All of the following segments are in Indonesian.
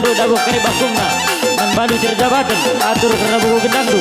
untuk dabuh kari bakungna nan badu cirjabatan atur karena buku gendang tu.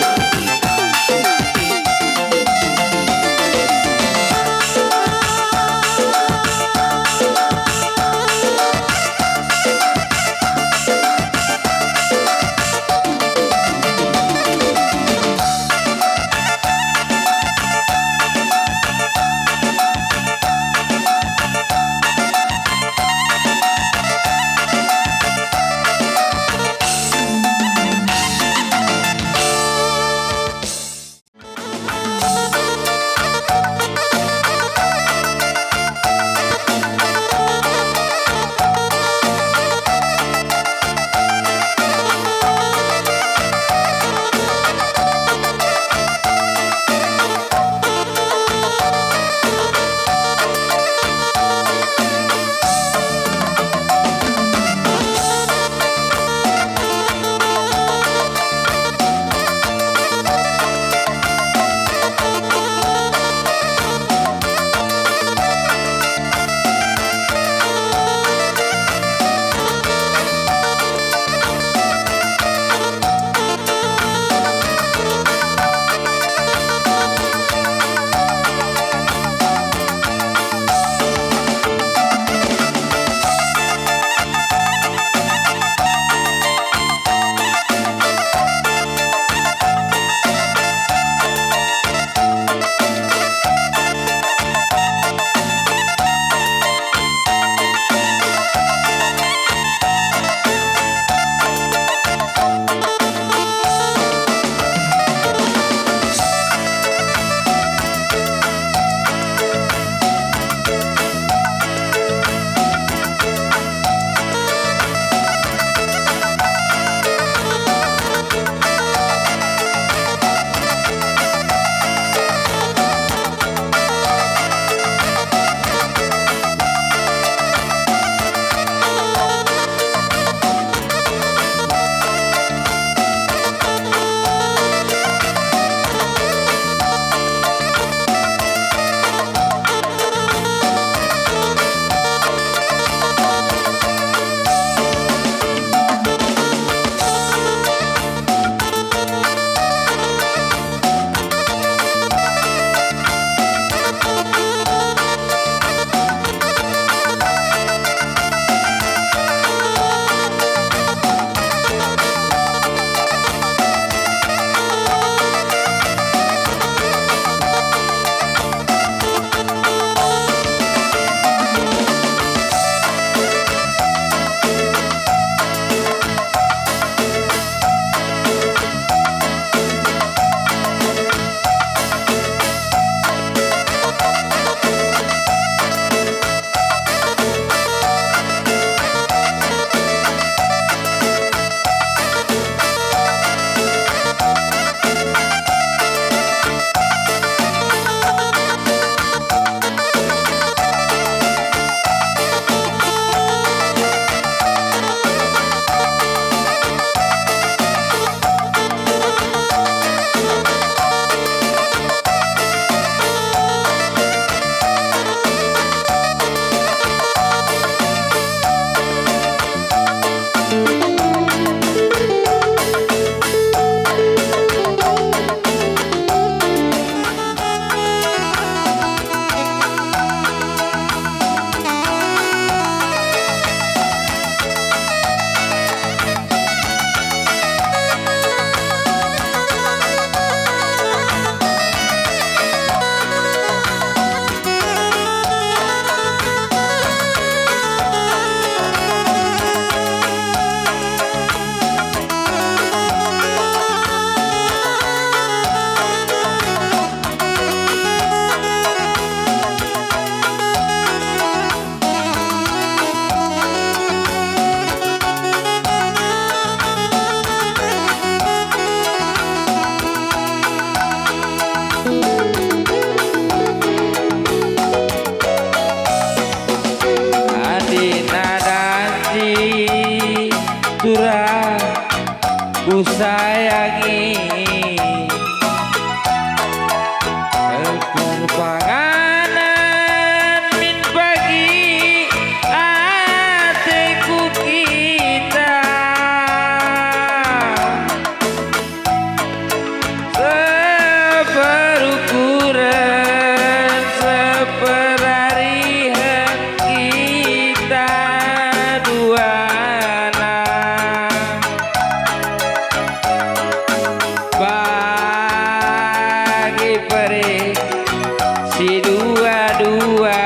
si dua-dua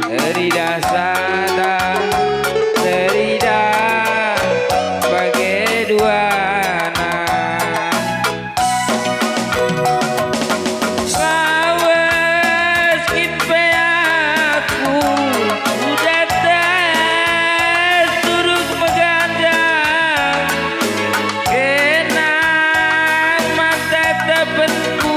terida sada terida bagai dua lawas kipe aku udah tes turut megandang kenang mata tepenku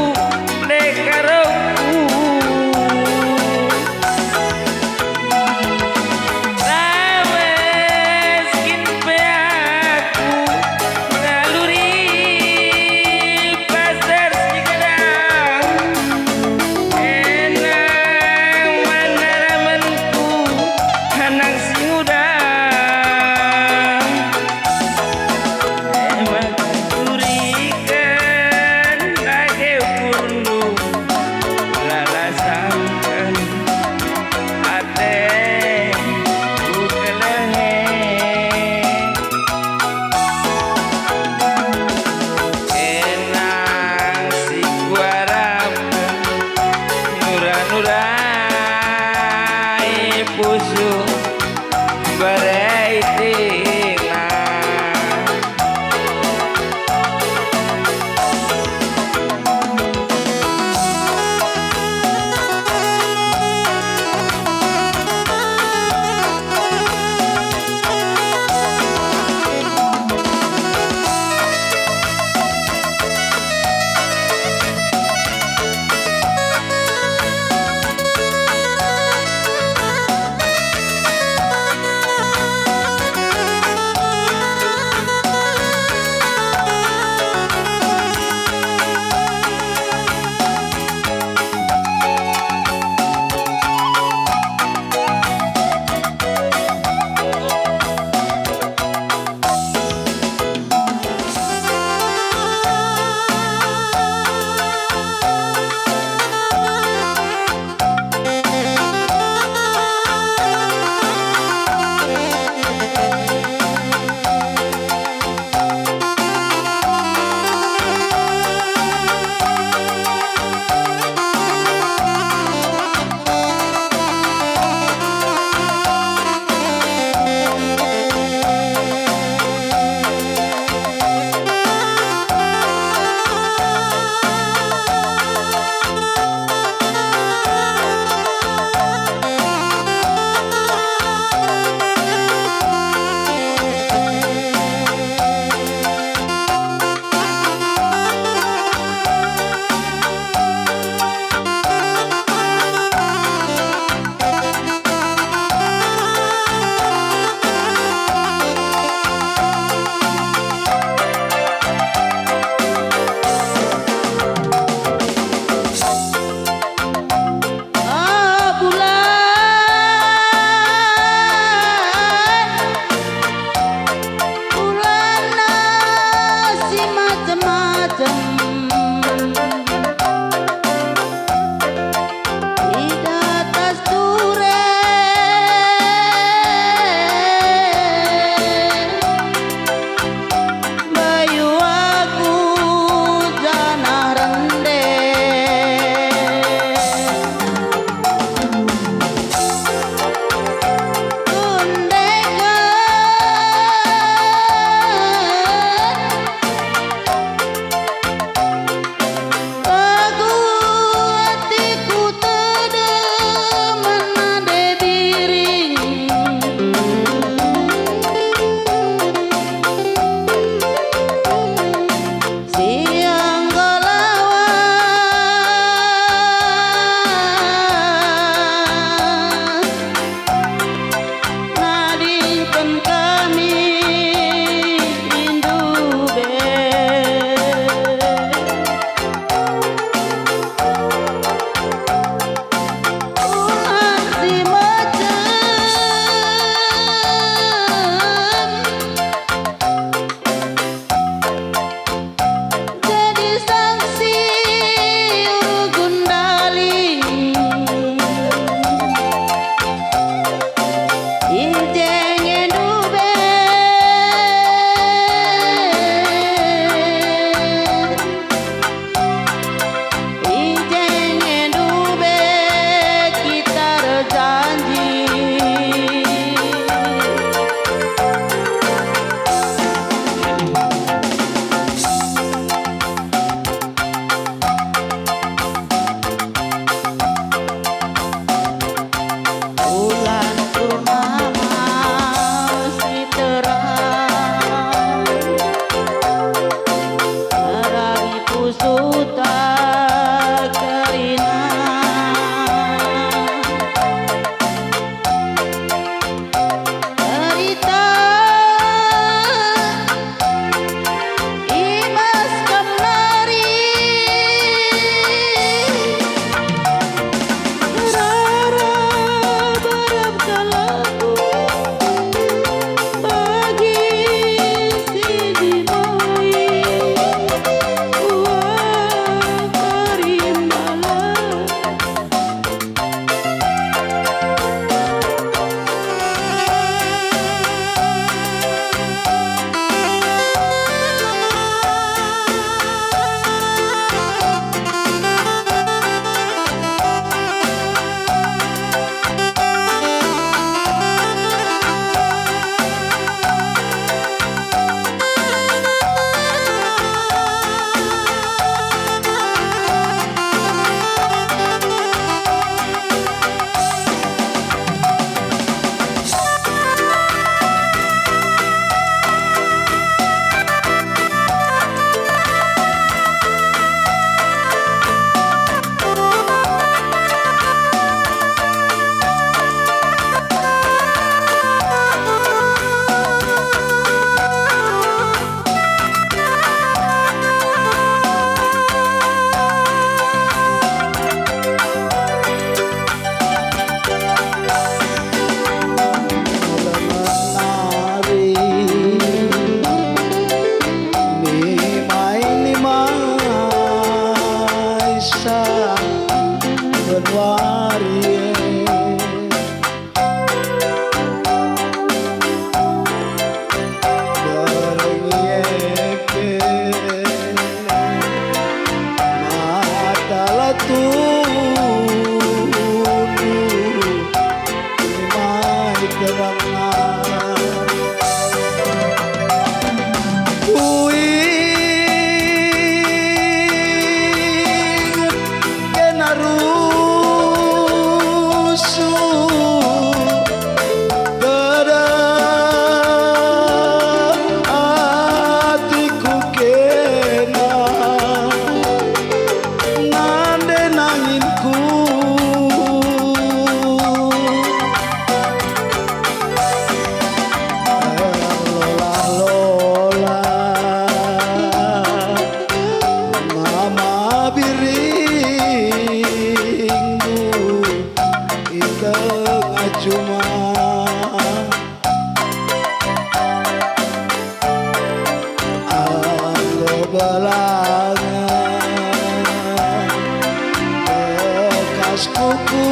bekas kuku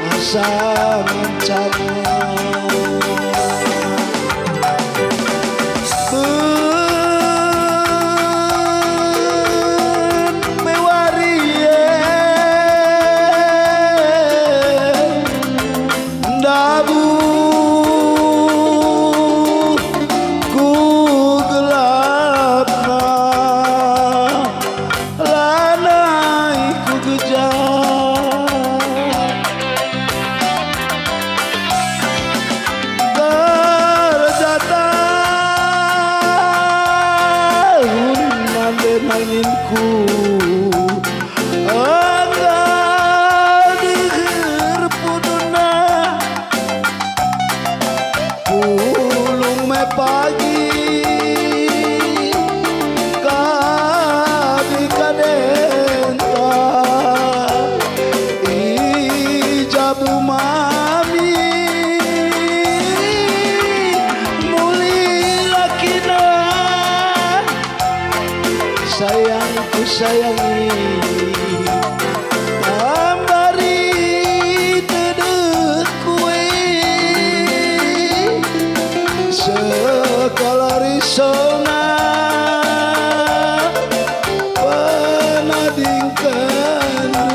masa mencamu mewarie dabu anginku angga dihir puduna pulung me pagi kami kadenta ijabu mami muli lakina sayangku sayangi tambari tedek kue sekala risona penadingkandu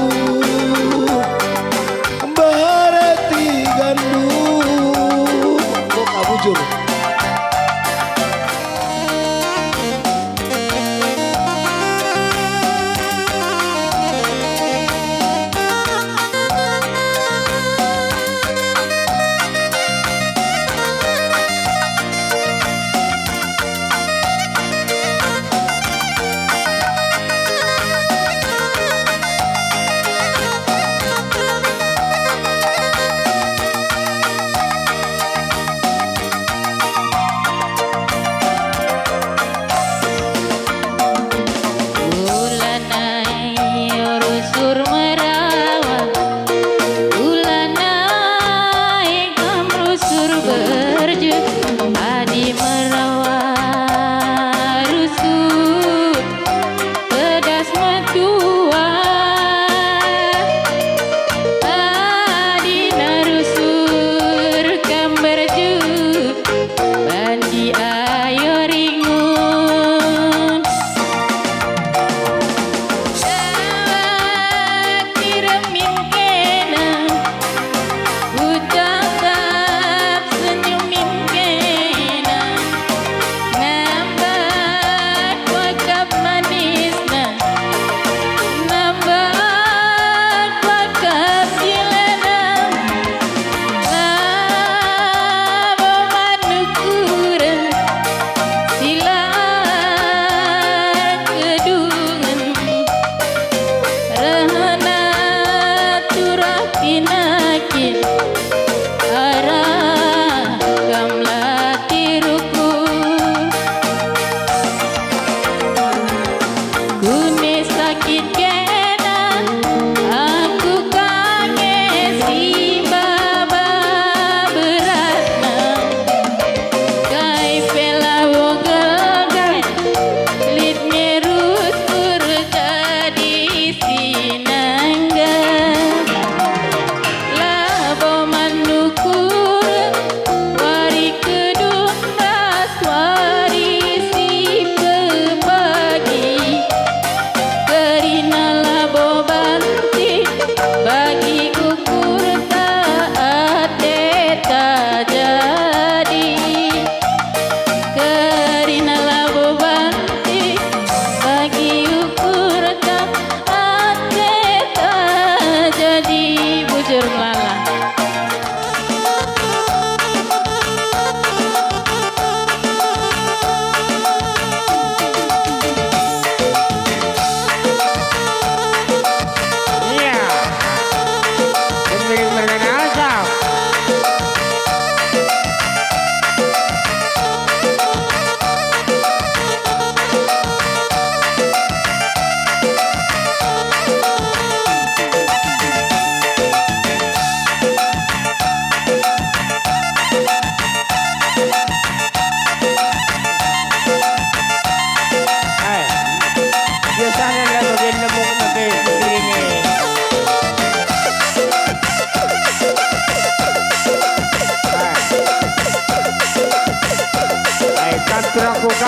berarti gandu kok kabujur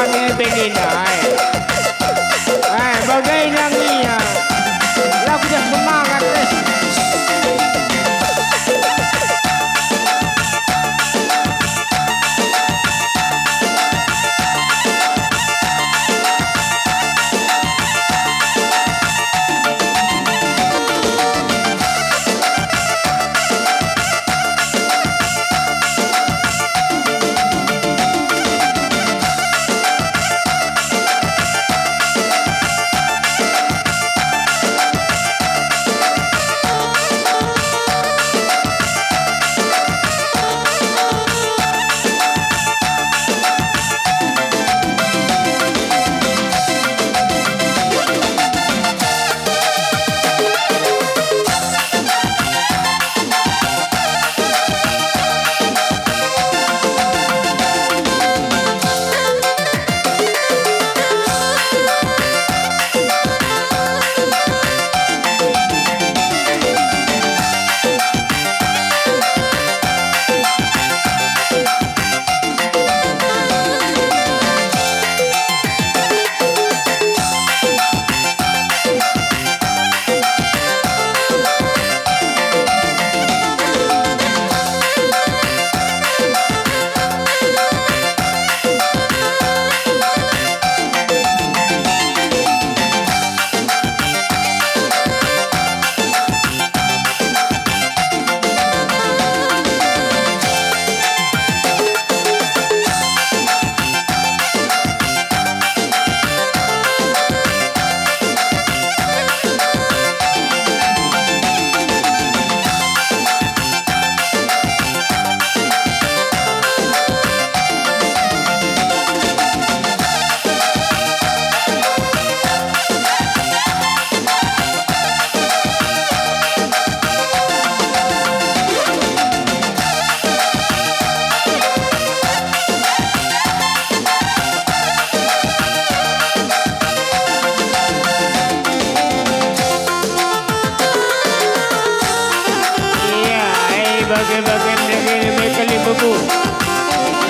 kami beninay. Ay, bagay lang iya. Lagu dah semangat res. Bagai-bagai mereka libuku.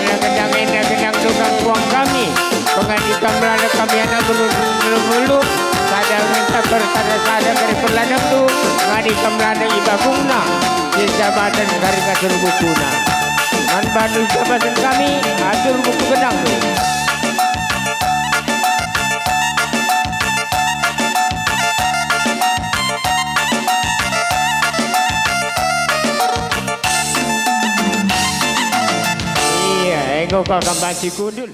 Kadang-kadang kadang tukang uang kami. Pengadi kamera kami anak bulu-bulu. Kadang minta bersada-sada dari peladang tu. Ngadi kamera iba bungna. Di jabatan dari kasur bukuna. Man Bandung jabatan kami atur buku gedang tu. Kau akan banci kudul.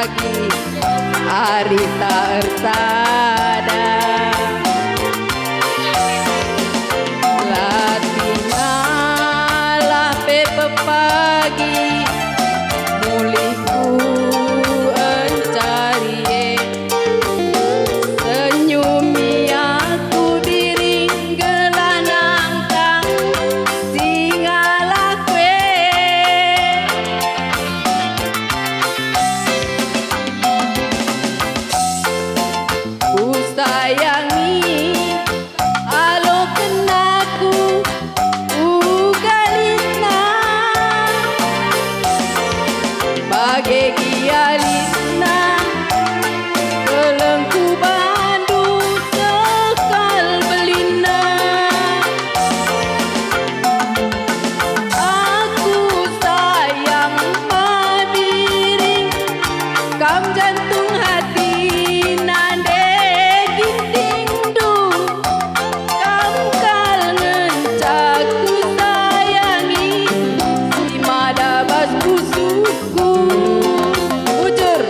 pagi hari tertada Latina lape pepagi muliku encari senyumi aku diring gelanang kang singalah kue ku sayangi alo kenaku ugalisna bagai gialisna kelengku Bandung sekal belina aku sayang madiring kam jantung hati nande ginting dung kam kal ngencaku sayangi si madabas busuku bujur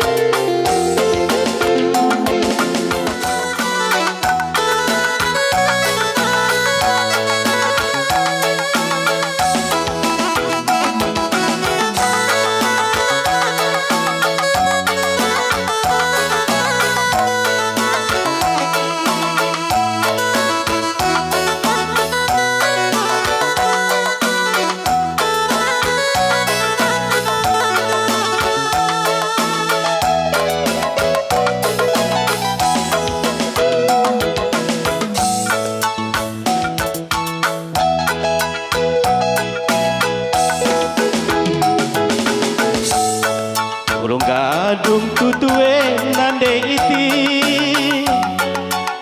Urung gadung tutue nande iti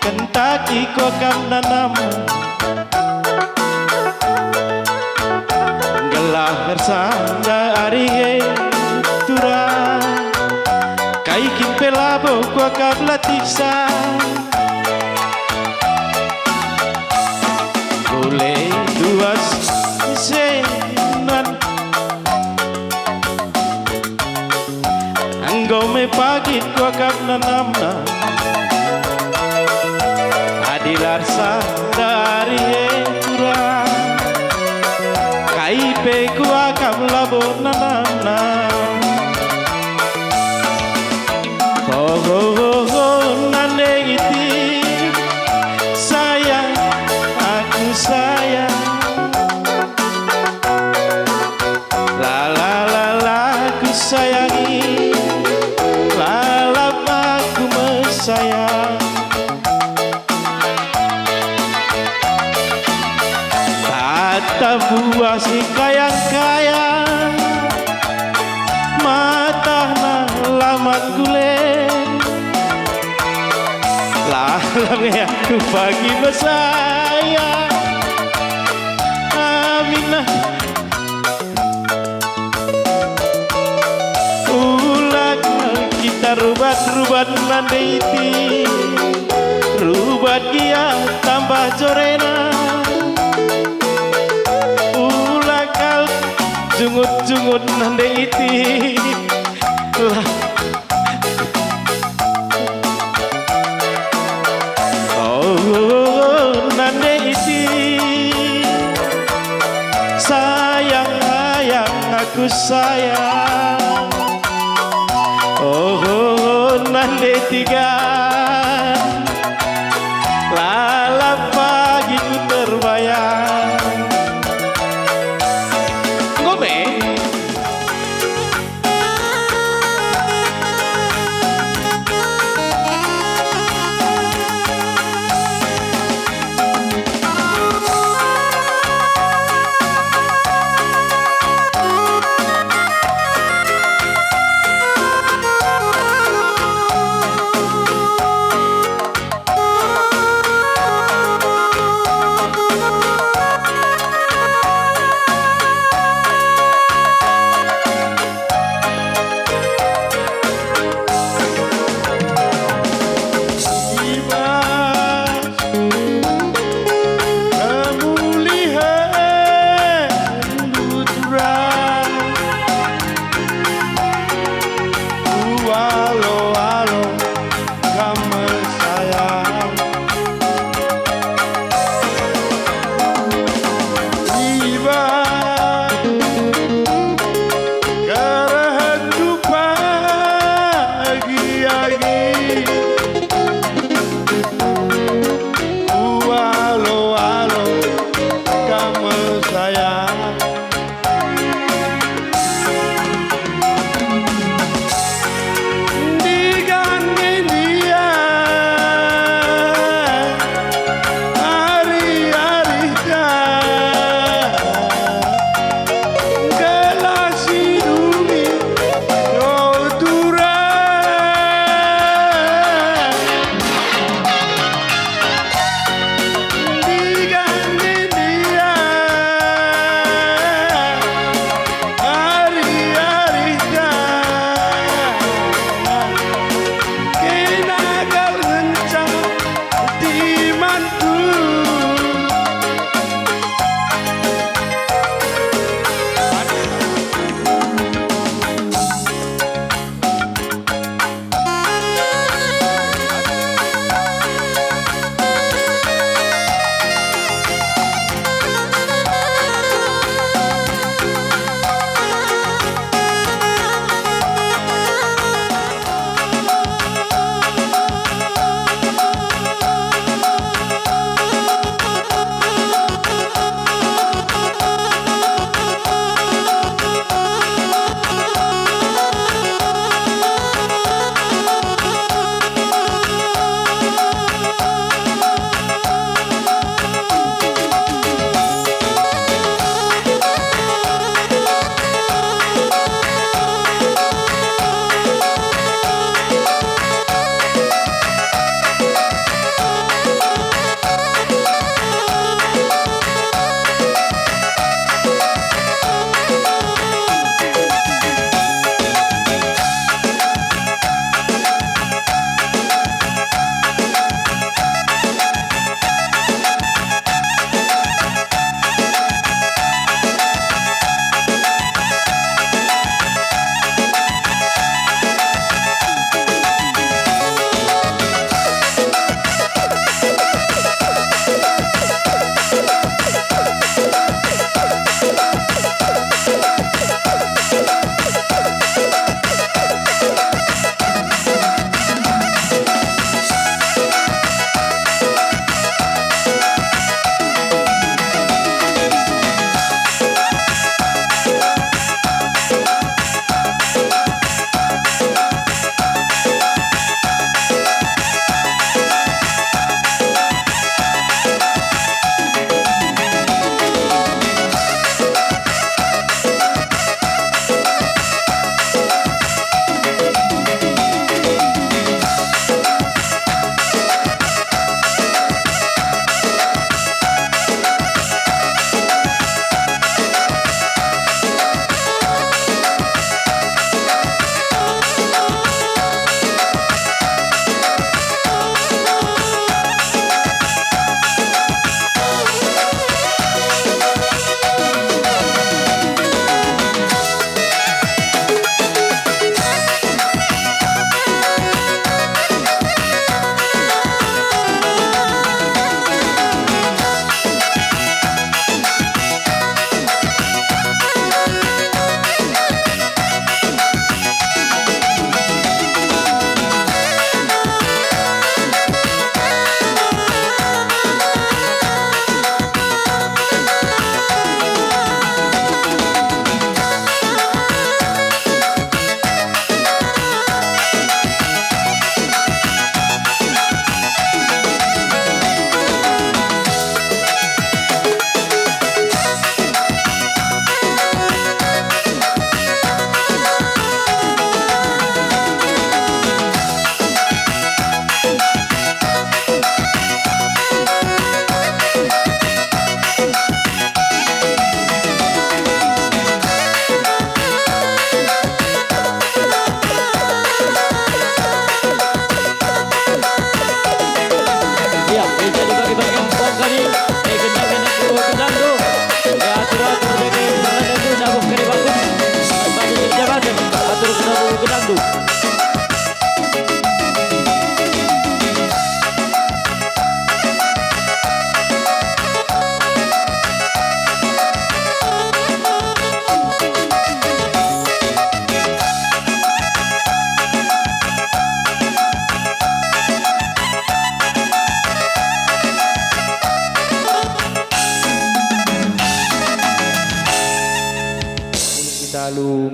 kentaki kokam nanam gelah bersanda arihe tura kaikin pelabo kokam latisa boleh duas senan Anggome pagi ko kap nanamna Adilar dari tura Kaipe ku akam labo nanamna Oh nane iti sayang aku sayang La la la la ku sayangi lalap aku mesayang Tata buah si kayang-kayang Mata na lamat gulen Lalamnya aku pagi mesayang Aminah kita rubat-rubat nande iti rubat gia tambah jorena ulakal jungut-jungut nande iti lah oh nande iti sayang sayang aku sayang Oh, nande tiga lalap pagi ku terbayang Ngome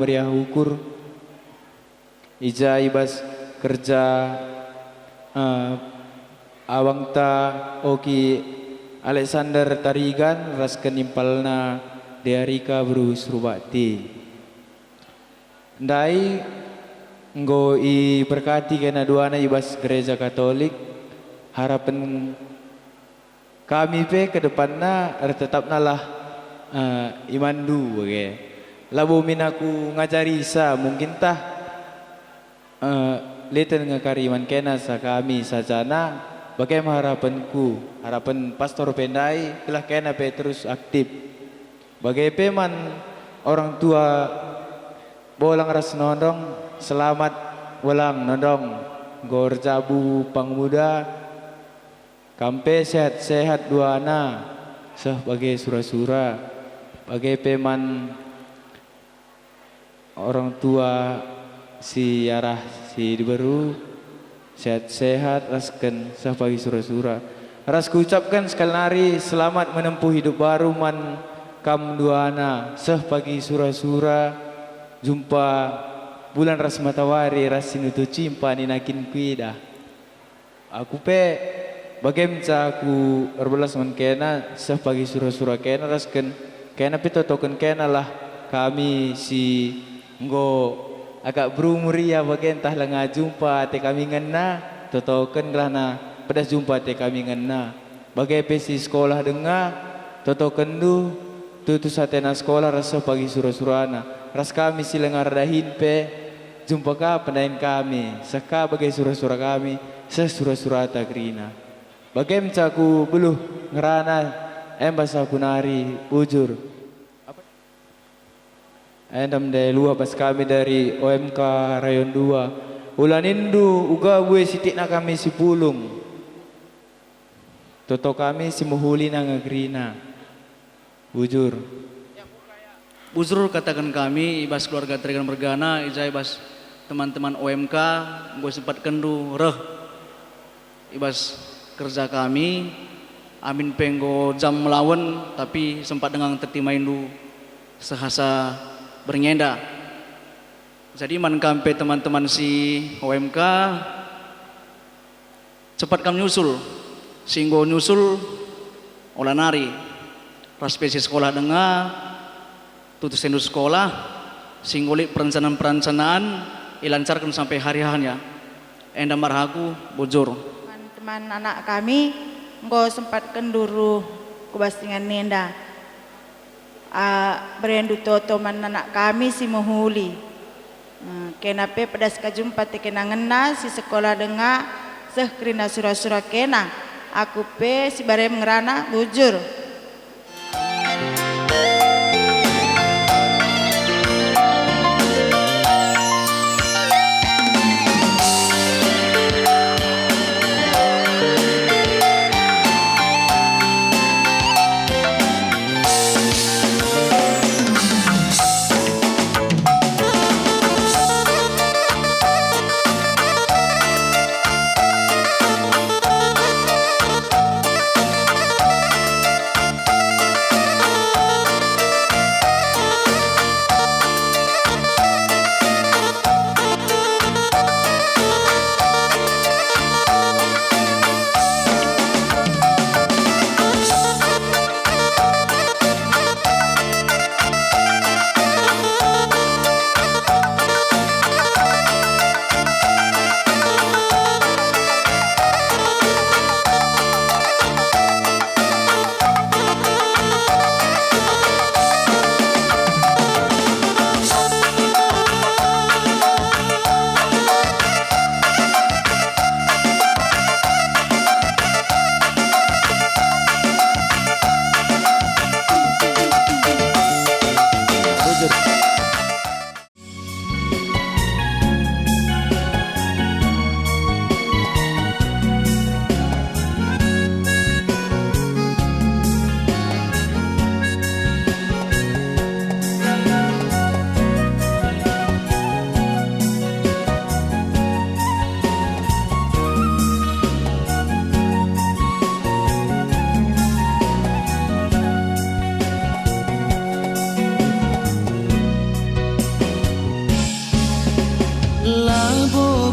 meriah ukur ija ibas kerja awang ta oki Alexander Tarigan ras kenimpalna Dearika Bru Surubati ndai nggo i berkati kena duana ibas gereja Katolik harapan kami pe ke depanna tetapna lah imandu oke labu minaku ngajari isa mungkin tah leten ngakariman kena sa kami sajana bagaimana harapanku harapan pastor pendai telah kena pe terus aktif bagai peman orang tua bolang ras nondong selamat bolang nondong gor jabu pangmuda kampe sehat-sehat duana sah bagai sura-sura bagai peman orang tua si arah si diberu sehat-sehat rasken sah bagi sura-sura ras ku ucapkan sekali nari selamat menempuh hidup baru man kam duana sah bagi sura-sura jumpa bulan ras matawari ras sinutu cimpa ninakin kuida aku pe bagaimana aku erbelas man kena sah bagi sura-sura kena rasken kena pito token kena lah kami si nggo agak berumuria bagian tah lenga jumpa te kami ngena totoken gelana pedas jumpa te kami ngena bagai pesi sekolah denga totoken du tutu satena sekolah rasa pagi sura-surana ras kami si lengar dahin pe jumpa ka pendain kami saka bagai sura-sura kami sesura-surata grina bagaimana aku beluh ngerana embas aku nari bujur endam de lua pas kami dari OMK Rayon 2 ulanindu uga gue sitik na kami si pulung toto kami si muhuli na ngagrina bujur katakan kami ibas keluarga Trigan Mergana ijai ibas teman-teman OMK gue sempat kendu reh ibas kerja kami amin penggo jam melawan tapi sempat dengan tertimaindu sehasa bernyenda. Jadi man kampe teman-teman si OMK cepat kami nyusul singgo nyusul olah nari raspesi sekolah dengar tutus sendu sekolah singgolik perencanaan ilancarkan sampai hari-harinya enda marhaku bujur teman-teman anak kami nggo sempat kenduru kebasingan nenda berendu toto man anak kami si muhuli kena pe pedas kajumpa te kena ngena si sekolah denga seh krina sura-sura kena aku pe si bare ngerana bujur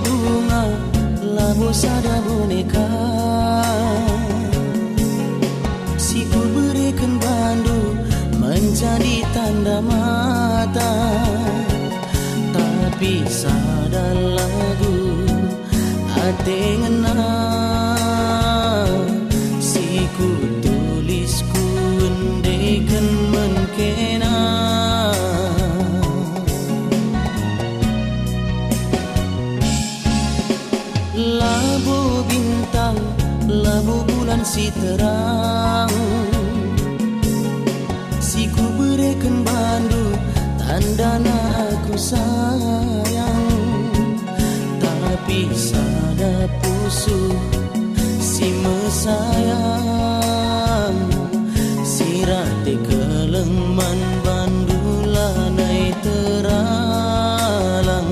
bunga labu sada boneka, si ku berikan bandu menjadi tanda mata, tapi sada lagu ate ngena, si ku tulis ku endekan menkena. Labu bintang, labu bulan si terang, si ku berikan bandu tandana aku sayang, tapi sada pusu si mesayang, si rati kelengman bandu lanai teralang.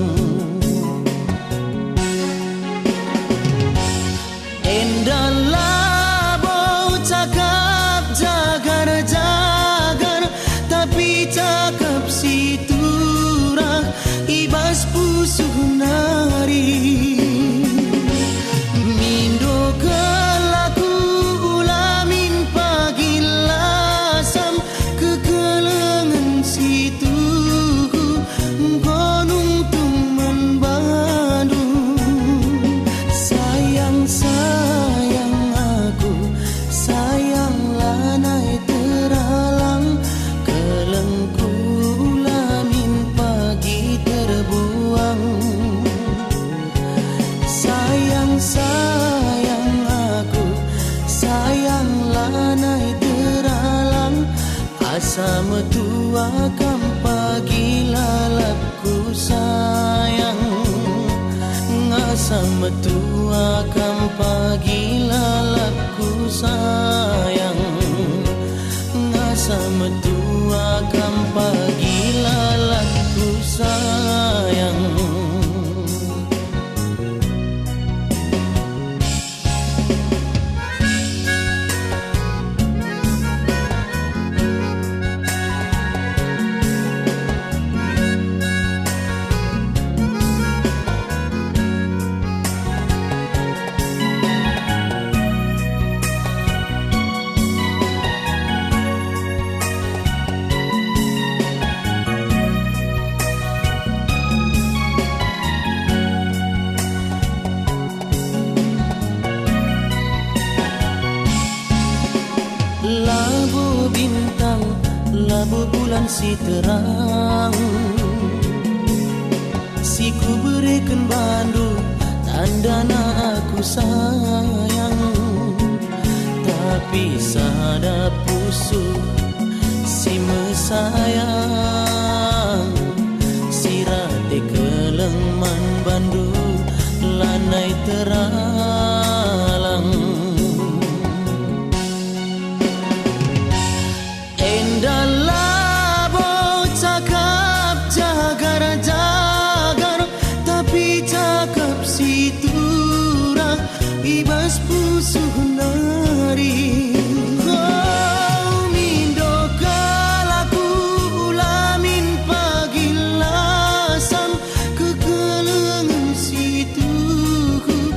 Endalah bau cakap jagar-jagar, tapi cakap si turah ibas pusuh nari. Mindo kelaku ulamin pagi lasam, kekelengan si tuhu gonung tuman bandu. Sayang aku, sayang lanai teralang, kelengku lamin pagi terbuang. Sayang aku, sayang lanai teralang, asa metua kam pagi lalapku sayang, ngasa metua kam pagi lalapku sayang, ngasa metua kam pagi lalapku sayang. Labu bintang, labu bulan si terang, si ku berikan bandu tandana aku sayang, tapi sada pusu si mesayang, si rate kelengman bandu lanai teralang. Endalah bau cakap jagar-jagar, tapi cakap si turah ibas pusuh nari. Kau mindo kalaku ulamin pagi lasam, kekelengan si tuhu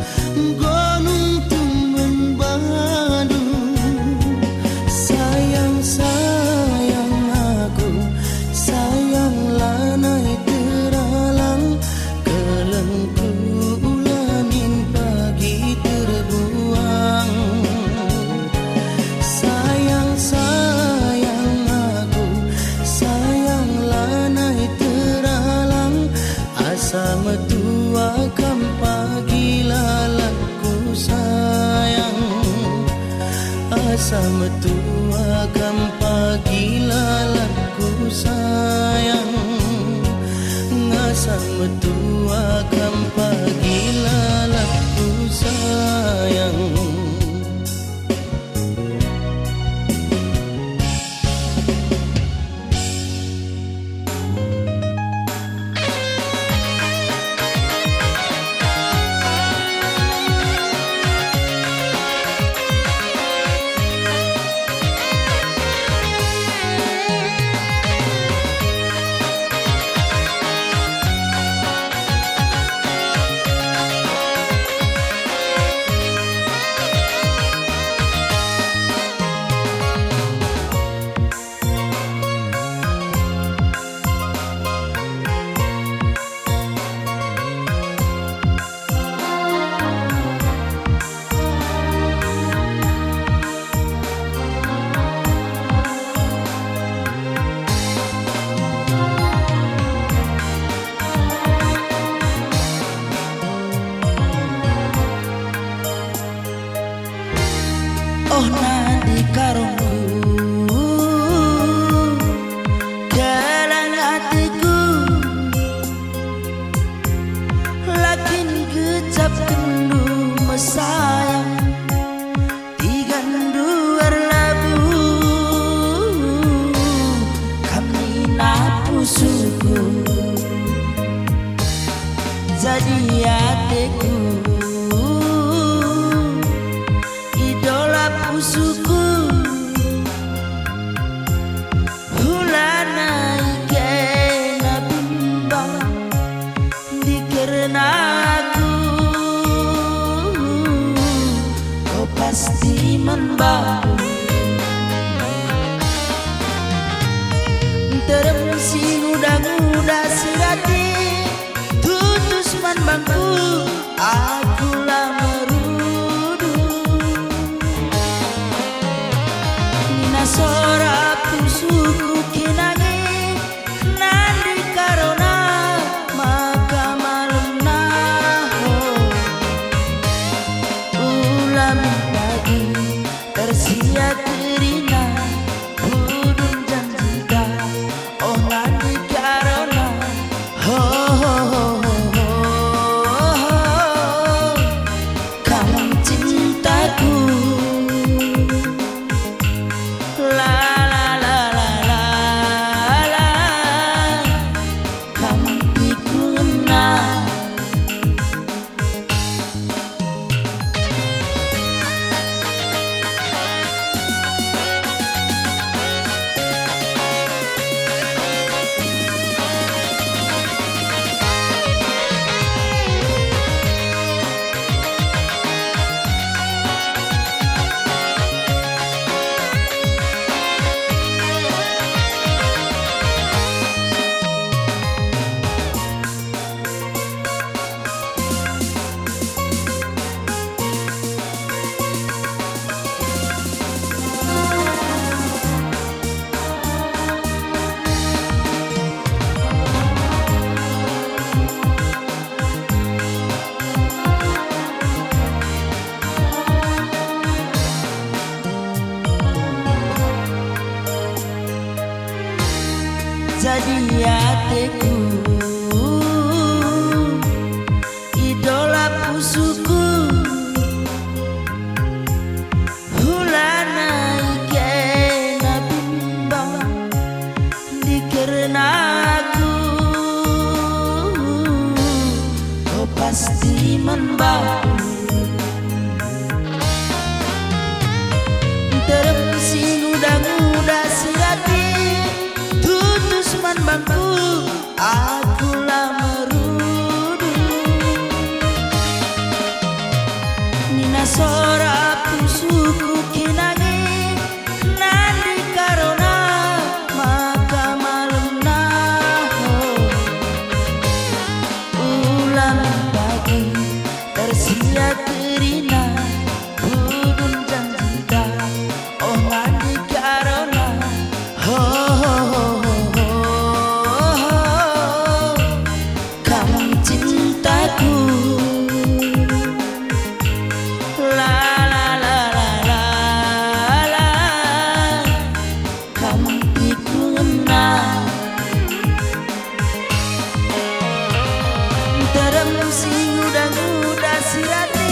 gonung tuman bandu. Sayang aku, sayang lanai teralang, kelengku ulamin pagi terbuang. Sayang aku, sayang lanai teralang, asa metua kam pagi lalakku sayang, asa metua kam pagi lalakku sayang, ngasa metua kam pagi lalakku sayang. ucapkan du mesayang tigandu arlabu kami napusuku jadi hatiku idola pusuku hulana ikena bimbang dikarena aku kau pasti membantu teremsi muda-muda sirati tutus man bangku akulah merudu nina sora pusuku kinangi nandi karona maka malumna ulam pagi tersia terina budun janjika oh nandi karona kamu cintaku la la la la la la kamu ikuna jadi hatiku idola pusuku hulana ikena bimbang dikarena aku kau pasti membantu teremsi muda-muda sirati tutus man bangku akulah merudu nina sora pusuku kinangi nandi karona maka malumna ulam pagi tersia terina budun janjika oh nandi karona kamu cintaku la la la la la la kamu ikuna teremsi muda-muda sirati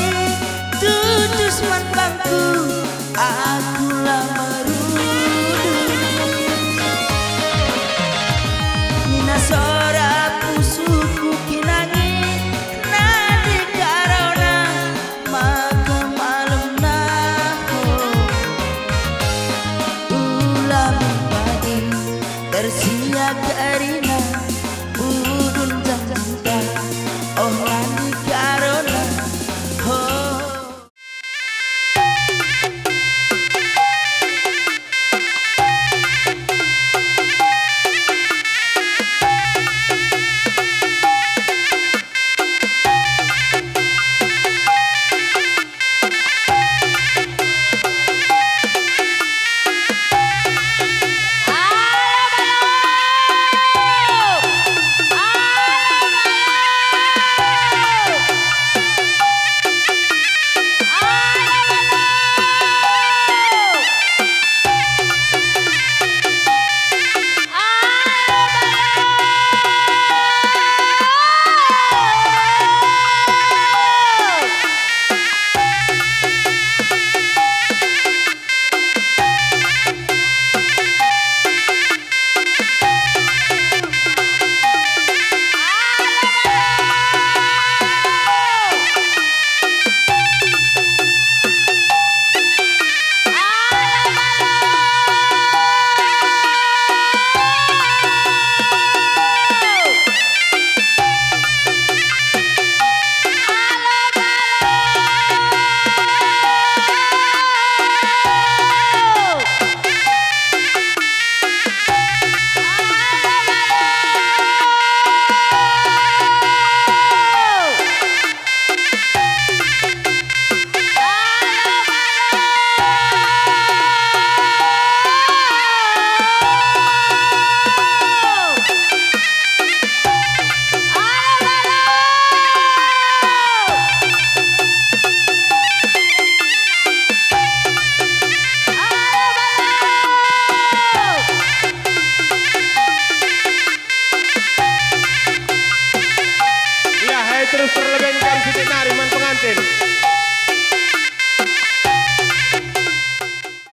pengantin.